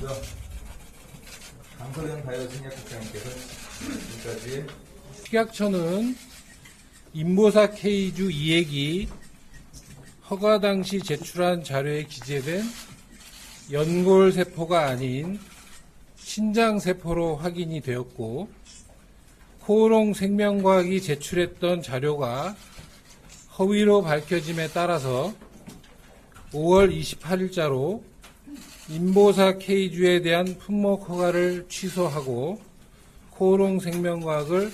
먼저 강서영 바이오생약국장님께서 지금까지 식약처는 인보사 K주 이액이 허가 당시 제출한 자료에 기재된 연골세포가 아닌 신장세포로 확인이 되었고, 코오롱 생명과학이 제출했던 자료가 허위로 밝혀짐에 따라서 5월 28일자로 인보사 K주에 대한 품목 허가를 취소하고 코오롱 생명과학을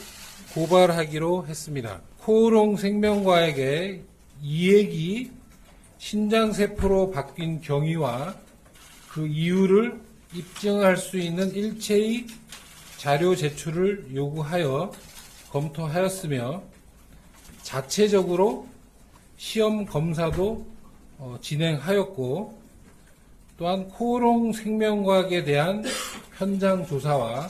고발하기로 했습니다. 코오롱 생명과학의 이액이 신장세포로 바뀐 경위와 그 이유를 입증할 수 있는 일체의 자료 제출을 요구하여 검토하였으며, 자체적으로 시험 검사도 진행하였고, 또한 코오롱 생명과학에 대한 현장 조사와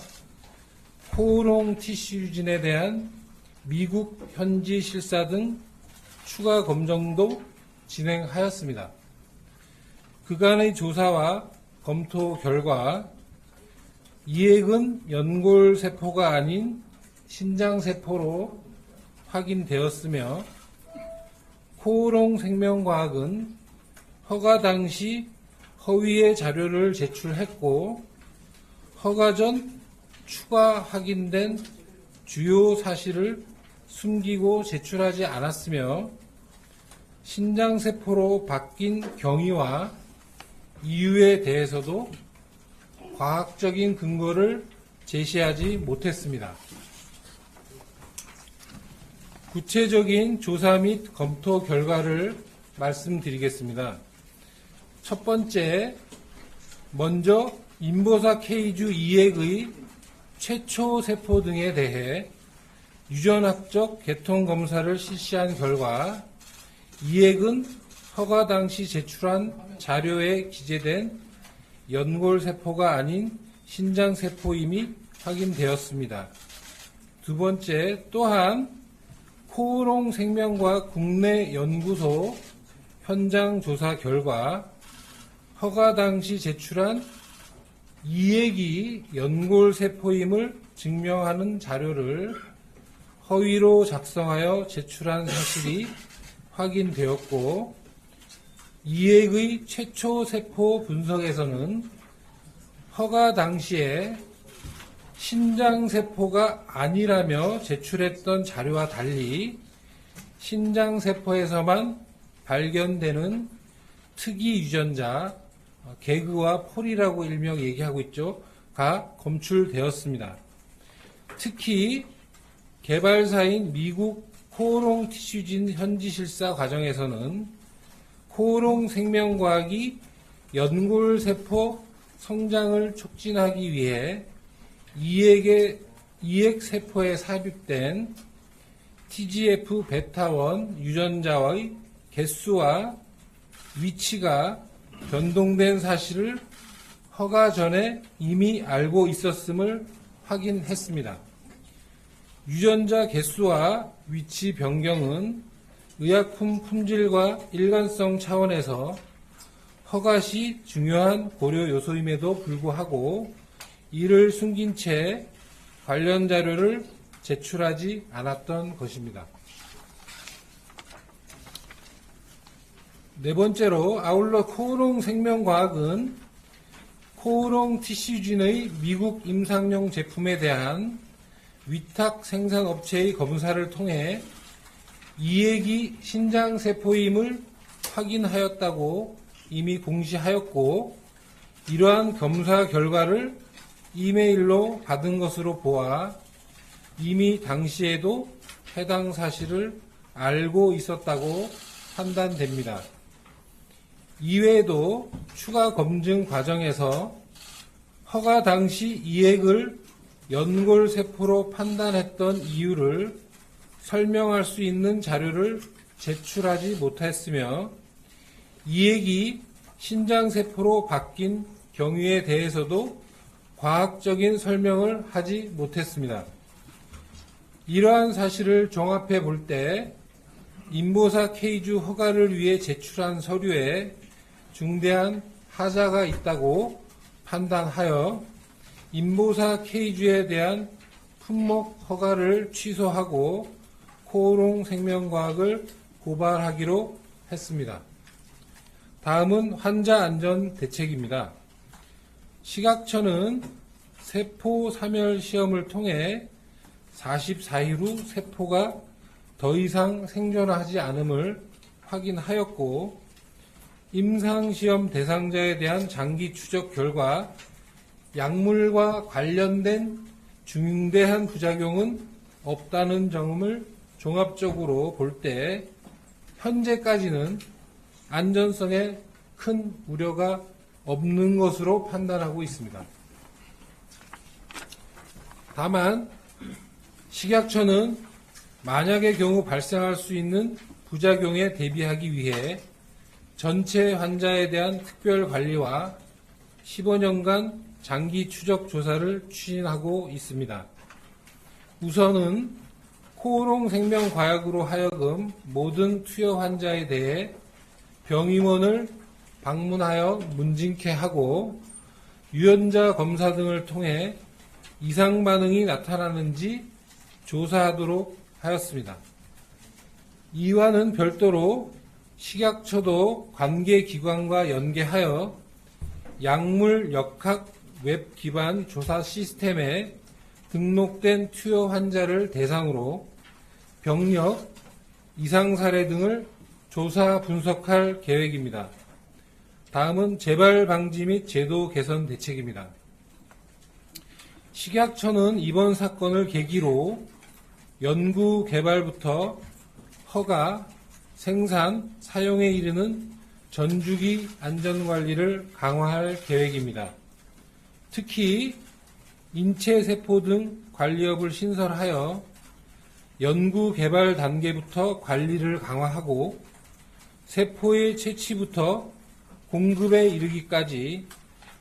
코오롱 티슈진에 대한 미국 현지 실사 등 추가 검증도 진행하였습니다. 그간의 조사와 검토 결과 이액은 연골세포가 아닌 신장세포로 확인되었으며, 코오롱 생명과학은 허가 당시 허위의 자료를 제출했고, 허가 전 추가 확인된 주요 사실을 숨기고 제출하지 않았으며, 신장세포로 바뀐 경위와 이유에 대해서도 과학적인 근거를 제시하지 못했습니다. 구체적인 조사 및 검토 결과를 말씀드리겠습니다. 첫 번째, 먼저 인보사 K주 이액의 최초 세포 등에 대해 유전학적 개통 검사를 실시한 결과, 이액은 허가 당시 제출한 자료에 기재된 연골세포가 아닌 신장세포임이 확인되었습니다. 두 번째, 또한 코오롱 생명과학 국내 연구소 현장 조사 결과, 허가 당시 제출한 이액이 연골세포임을 증명하는 자료를 허위로 작성하여 제출한 사실이 확인되었고, 이액의 최초 세포 분석에서는 허가 당시에 신장세포가 아니라며 제출했던 자료와 달리 신장세포에서만 발견되는 특이 유전자, 개그와 폴이라고 일명 얘기하고 있죠. 가 검출되었습니다. 특히 개발사인 미국 코오롱 티슈진 현지 실사 과정에서는 코오롱 생명과학이 연골세포 성장을 촉진하기 위해 이액세포에 삽입된 TGF-베타1 유전자의 개수와 위치가 변동된 사실을 허가 전에 이미 알고 있었음을 확인했습니다. 유전자 개수와 위치 변경은 의약품 품질과 일관성 차원에서 허가 시 중요한 고려 요소임에도 불구하고 이를 숨긴 채 관련 자료를 제출하지 않았던 것입니다. 네 번째로, 아울러 코오롱 생명과학은 코오롱 티슈진의 미국 임상용 제품에 대한 위탁 생산업체의 검사를 통해 이액이 신장세포임을 확인하였다고 이미 공시하였고, 이러한 검사 결과를 이메일로 받은 것으로 보아 이미 당시에도 해당 사실을 알고 있었다고 판단됩니다. 이외에도 추가 검증 과정에서 허가 당시 이액을 연골세포로 판단했던 이유를 설명할 수 있는 자료를 제출하지 못했으며, 이액이 신장세포로 바뀐 경위에 대해서도 과학적인 설명을 하지 못했습니다. 이러한 사실을 종합해 볼 때 인보사 K주 허가를 위해 제출한 서류에 중대한 하자가 있다고 판단하여 인보사 K주에 대한 품목 허가를 취소하고 코오롱 생명과학을 고발하기로 했습니다. 다음은 환자 안전 대책입니다. 식약처는 세포 사멸 시험을 통해 44일 후 세포가 더 이상 생존하지 않음을 확인하였고, 임상시험 대상자에 대한 장기 추적 결과 약물과 관련된 중대한 부작용은 없다는 점을 종합적으로 볼 때 현재까지는 안전성에 큰 우려가 없는 것으로 판단하고 있습니다. 다만 식약처는 만약의 경우 발생할 수 있는 부작용에 대비하기 위해 전체 환자에 대한 특별 관리와 15년간 장기 추적 조사를 추진하고 있습니다. 우선은 코오롱 생명과학으로 하여금 모든 투여 환자에 대해 병의원을 방문하여 문진케 하고 유연자 검사 등을 통해 이상 반응이 나타나는지 조사하도록 하였습니다. 이와는 별도로 식약처도 관계기관과 연계하여 약물 역학 웹 기반 조사 시스템에 등록된 투여 환자를 대상으로 병력, 이상 사례 등을 조사 분석할 계획입니다. 다음은 재발 방지 및 제도 개선 대책입니다. 식약처는 이번 사건을 계기로 연구 개발부터 허가, 생산, 사용에 이르는 전주기 안전관리를 강화할 계획입니다. 특히 인체세포 등 관리업을 신설하여 연구 개발 단계부터 관리를 강화하고 세포의 채취부터 공급에 이르기까지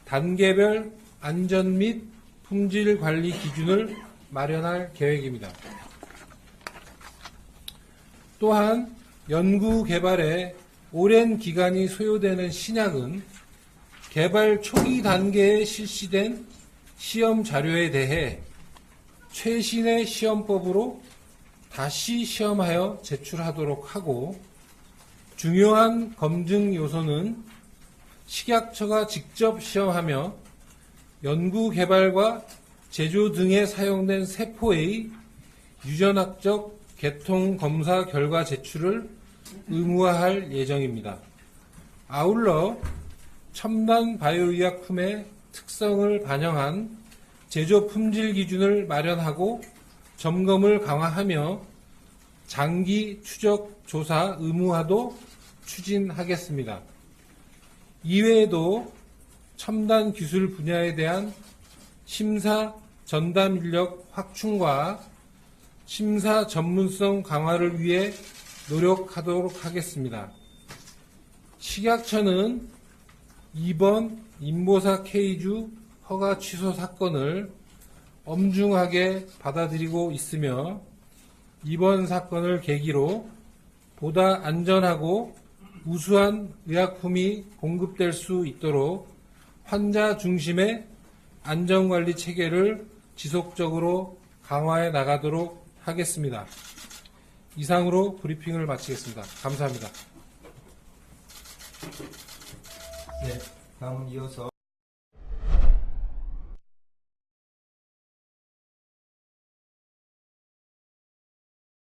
단계별 안전 및 품질 관리 기준을 마련할 계획입니다. 또한 연구 개발에 오랜 기간이 소요되는 신약은 개발 초기 단계에 실시된 시험 자료에 대해 최신의 시험법으로 다시 시험하여 제출하도록 하고, 중요한 검증 요소는 식약처가 직접 시험하며 연구 개발과 제조 등에 사용된 세포의 유전학적 개통 검사 결과 제출을 의무화할 예정입니다. 아울러 첨단 바이오의약품의 특성을 반영한 제조 품질 기준을 마련하고 점검을 강화하며 장기 추적 조사 의무화도 추진하겠습니다. 이외에도 첨단 기술 분야에 대한 심사 전담 인력 확충과 심사 전문성 강화를 위해 노력하도록 하겠습니다. 식약처는 이번 인보사 K주 허가 취소 사건을 엄중하게 받아들이고 있으며 이번 사건을 계기로 보다 안전하고 우수한 의약품이 공급될 수 있도록 환자 중심의 안전관리 체계를 지속적으로 강화해 나가도록 하겠습니다. 이상으로 브리핑을 마치겠습니다. 감사합니다. 네, 다음은 이어서